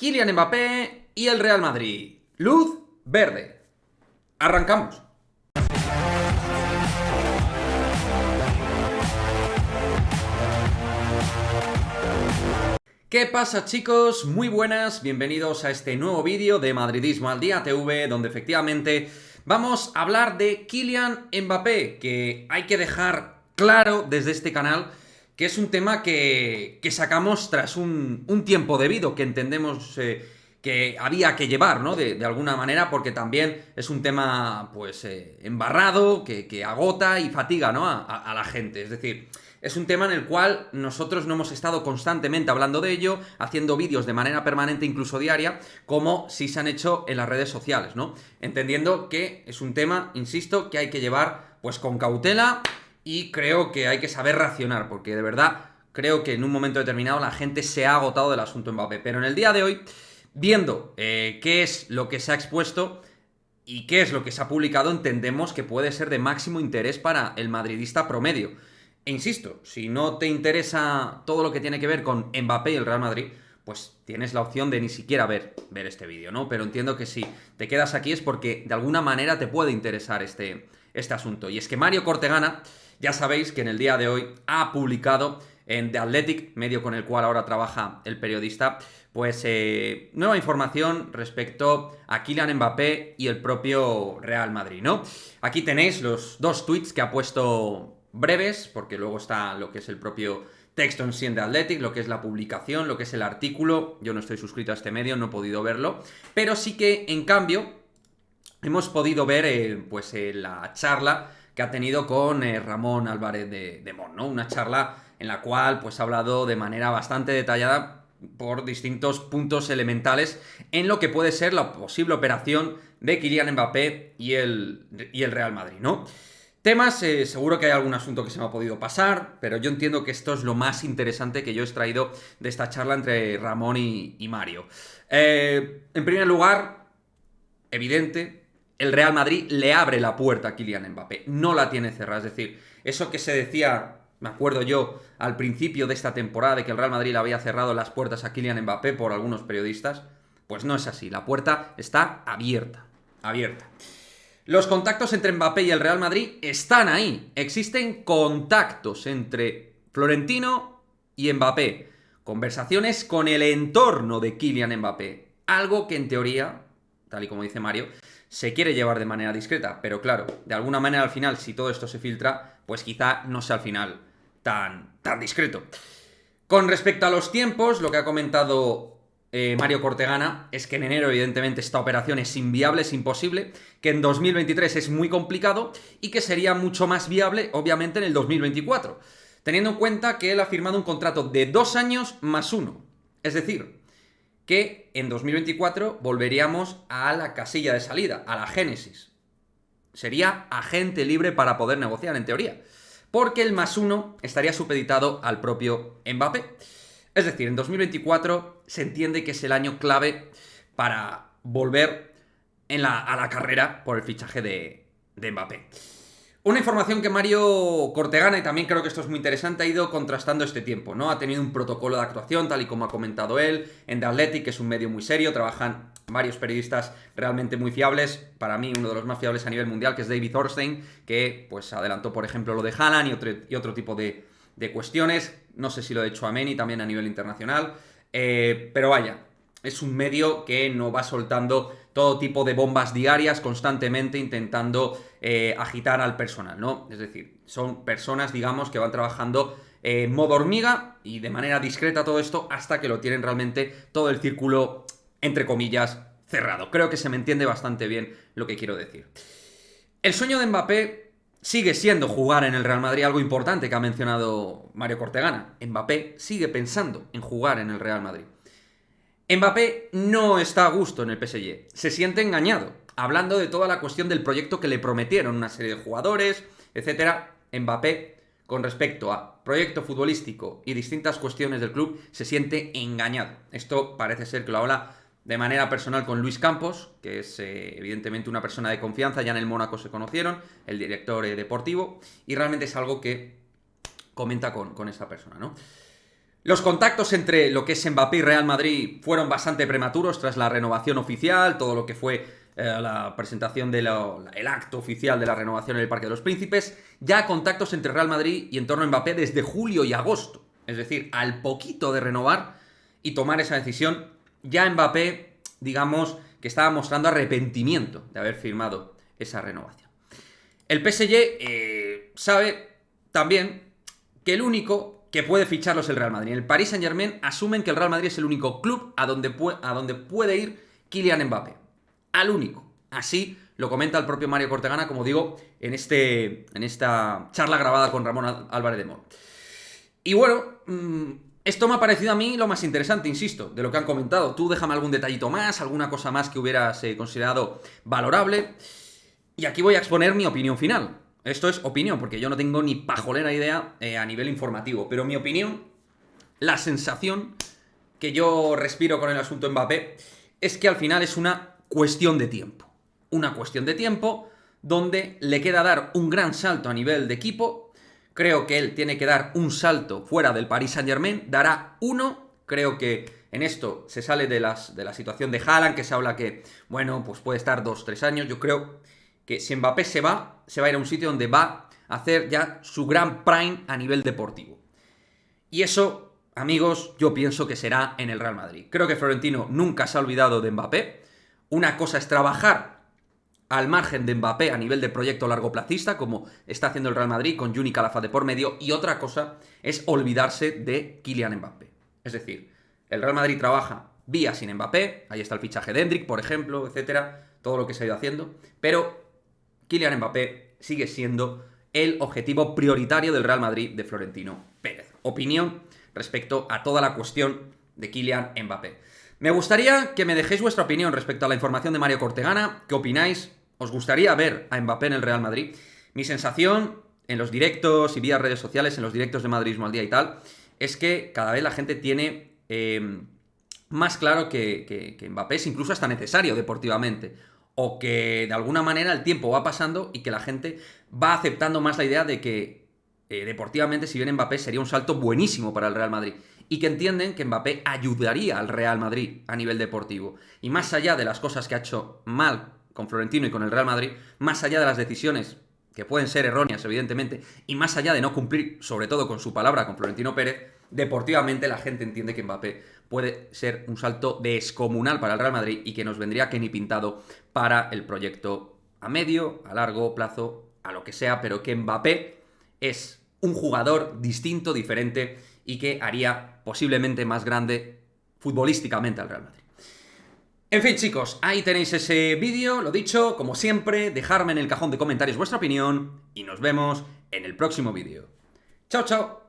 Kylian Mbappé y el Real Madrid. Luz verde. Arrancamos. ¿Qué pasa, chicos? Muy buenas, bienvenidos a este nuevo vídeo de Madridismo al Día TV, donde efectivamente vamos a hablar de Kylian Mbappé, que hay que dejar claro desde este canal que es un tema que sacamos tras un tiempo debido, que entendemos que había que llevar, ¿no? De alguna manera, porque también es un tema, pues, embarrado, que agota y fatiga, ¿no? A la gente, es decir... Es un tema en el cual nosotros no hemos estado constantemente hablando de ello, haciendo vídeos de manera permanente, incluso diaria, como si se han hecho en las redes sociales, ¿no? Entendiendo que es un tema, insisto, que hay que llevar pues con cautela y creo que hay que saber racionar, porque de verdad creo que en un momento determinado la gente se ha agotado del asunto Mbappé. Pero en el día de hoy, viendo qué es lo que se ha expuesto y qué es lo que se ha publicado, entendemos que puede ser de máximo interés para el madridista promedio. E insisto, si no te interesa todo lo que tiene que ver con Mbappé y el Real Madrid, pues tienes la opción de ni siquiera ver este vídeo, ¿no? Pero entiendo que si te quedas aquí es porque de alguna manera te puede interesar este asunto. Y es que Mario Cortegana, ya sabéis que en el día de hoy ha publicado en The Athletic, medio con el cual ahora trabaja el periodista, pues nueva información respecto a Kylian Mbappé y el propio Real Madrid, ¿no? Aquí tenéis los dos tweets que ha puesto... breves, porque luego está lo que es el propio texto en sí en The Athletic, lo que es la publicación, lo que es el artículo. Yo no estoy suscrito a este medio, no he podido verlo, pero sí que, en cambio, hemos podido ver la charla que ha tenido con Ramón Álvarez de Mon, ¿no? Una charla en la cual pues, ha hablado de manera bastante detallada por distintos puntos elementales en lo que puede ser la posible operación de Kylian Mbappé y el Real Madrid, ¿no? Temas, seguro que hay algún asunto que se me ha podido pasar, pero yo entiendo que esto es lo más interesante que yo he extraído de esta charla entre Ramón y Mario. En primer lugar, evidente, el Real Madrid le abre la puerta a Kylian Mbappé, no la tiene cerrada, es decir, eso que se decía, me acuerdo yo, al principio de esta temporada, de que el Real Madrid le había cerrado las puertas a Kylian Mbappé por algunos periodistas, pues no es así, la puerta está abierta. Los contactos entre Mbappé y el Real Madrid están ahí. Existen contactos entre Florentino y Mbappé. Conversaciones con el entorno de Kylian Mbappé. Algo que en teoría, tal y como dice Mario, se quiere llevar de manera discreta. Pero claro, de alguna manera al final, si todo esto se filtra, pues quizá no sea al final tan discreto. Con respecto a los tiempos, lo que ha comentado... Mario Cortegana, es que en enero evidentemente esta operación es inviable, es imposible, que en 2023 es muy complicado y que sería mucho más viable obviamente en el 2024, teniendo en cuenta que él ha firmado un contrato de 2 años más 1, es decir, que en 2024 volveríamos a la casilla de salida, a la génesis, sería agente libre para poder negociar en teoría, porque el más 1 estaría supeditado al propio Mbappé. Es decir, en 2024 se entiende que es el año clave para volver a la carrera por el fichaje de Mbappé. Una información que Mario Cortegana, y también creo que esto es muy interesante, ha ido contrastando este tiempo, ¿no? Ha tenido un protocolo de actuación, tal y como ha comentado él, en The Athletic, que es un medio muy serio, trabajan varios periodistas realmente muy fiables, para mí uno de los más fiables a nivel mundial, que es David Ornstein, que pues adelantó, por ejemplo, lo de Haaland y otro tipo de cuestiones. No sé si lo ha hecho Ameni también a nivel internacional, pero vaya, es un medio que no va soltando todo tipo de bombas diarias constantemente intentando agitar al personal, ¿no? Es decir, son personas, digamos, que van trabajando en modo hormiga y de manera discreta todo esto hasta que lo tienen realmente todo el círculo, entre comillas, cerrado. Creo que se me entiende bastante bien lo que quiero decir. El sueño de Mbappé sigue siendo jugar en el Real Madrid, algo importante que ha mencionado Mario Cortegana. Mbappé sigue pensando en jugar en el Real Madrid. Mbappé no está a gusto en el PSG, se siente engañado, hablando de toda la cuestión del proyecto que le prometieron una serie de jugadores, etc. Mbappé, con respecto a proyecto futbolístico y distintas cuestiones del club, se siente engañado. Esto parece ser que lo habla de manera personal con Luis Campos, que es evidentemente una persona de confianza, ya en el Mónaco se conocieron, el director deportivo, y realmente es algo que comenta con esta persona, ¿no? Los contactos entre lo que es Mbappé y Real Madrid fueron bastante prematuros tras la renovación oficial, todo lo que fue la presentación el acto oficial de la renovación en el Parque de los Príncipes. Ya contactos entre Real Madrid y en torno a Mbappé desde julio y agosto. Es decir, al poquito de renovar y tomar esa decisión, ya Mbappé, digamos, que estaba mostrando arrepentimiento de haber firmado esa renovación. El PSG sabe también que el único que puede ficharlo es el Real Madrid. En el Paris Saint-Germain asumen que el Real Madrid es el único club a donde puede ir Kylian Mbappé. Al único. Así lo comenta el propio Mario Cortegana, como digo, en esta charla grabada con Ramón Álvarez de Mor. Y bueno, esto me ha parecido a mí lo más interesante, insisto, de lo que han comentado. Tú déjame algún detallito más, alguna cosa más que hubieras considerado valorable. Y aquí voy a exponer mi opinión final. Esto es opinión, porque yo no tengo ni pajolera idea a nivel informativo. Pero mi opinión, la sensación que yo respiro con el asunto Mbappé, es que al final es una cuestión de tiempo. Una cuestión de tiempo donde le queda dar un gran salto a nivel de equipo. Creo que él tiene que dar un salto fuera del Paris Saint-Germain. Dará uno. Creo que en esto se sale de la situación de Haaland, que se habla que, bueno, pues puede estar 2-3 años. Yo creo que si Mbappé se va a ir a un sitio donde va a hacer ya su gran prime a nivel deportivo. Y eso, amigos, yo pienso que será en el Real Madrid. Creo que Florentino nunca se ha olvidado de Mbappé. Una cosa es trabajar al margen de Mbappé a nivel de proyecto largoplacista, como está haciendo el Real Madrid con Juni Calafa de por medio, y otra cosa es olvidarse de Kylian Mbappé. Es decir, el Real Madrid trabaja vía sin Mbappé, ahí está el fichaje de Endrick, por ejemplo, etcétera, todo lo que se ha ido haciendo, pero Kylian Mbappé sigue siendo el objetivo prioritario del Real Madrid de Florentino Pérez. Opinión respecto a toda la cuestión de Kylian Mbappé. Me gustaría que me dejéis vuestra opinión respecto a la información de Mario Cortegana. ¿Qué opináis? ¿Os gustaría ver a Mbappé en el Real Madrid? Mi sensación en los directos y vía redes sociales, en los directos de Madridismo al día y tal, es que cada vez la gente tiene más claro que Mbappé es incluso hasta necesario deportivamente. O que de alguna manera el tiempo va pasando y que la gente va aceptando más la idea de que deportivamente, si bien Mbappé sería un salto buenísimo para el Real Madrid. Y que entienden que Mbappé ayudaría al Real Madrid a nivel deportivo. Y más allá de las cosas que ha hecho mal con Florentino y con el Real Madrid, más allá de las decisiones que pueden ser erróneas, evidentemente, y más allá de no cumplir, sobre todo con su palabra, con Florentino Pérez, deportivamente la gente entiende que Mbappé puede ser un salto descomunal para el Real Madrid y que nos vendría que ni pintado para el proyecto a medio, a largo plazo, a lo que sea, pero que Mbappé es un jugador distinto, diferente y que haría posiblemente más grande futbolísticamente al Real Madrid. En fin, chicos, ahí tenéis ese vídeo, lo dicho, como siempre, dejadme en el cajón de comentarios vuestra opinión y nos vemos en el próximo vídeo. ¡Chao, chao!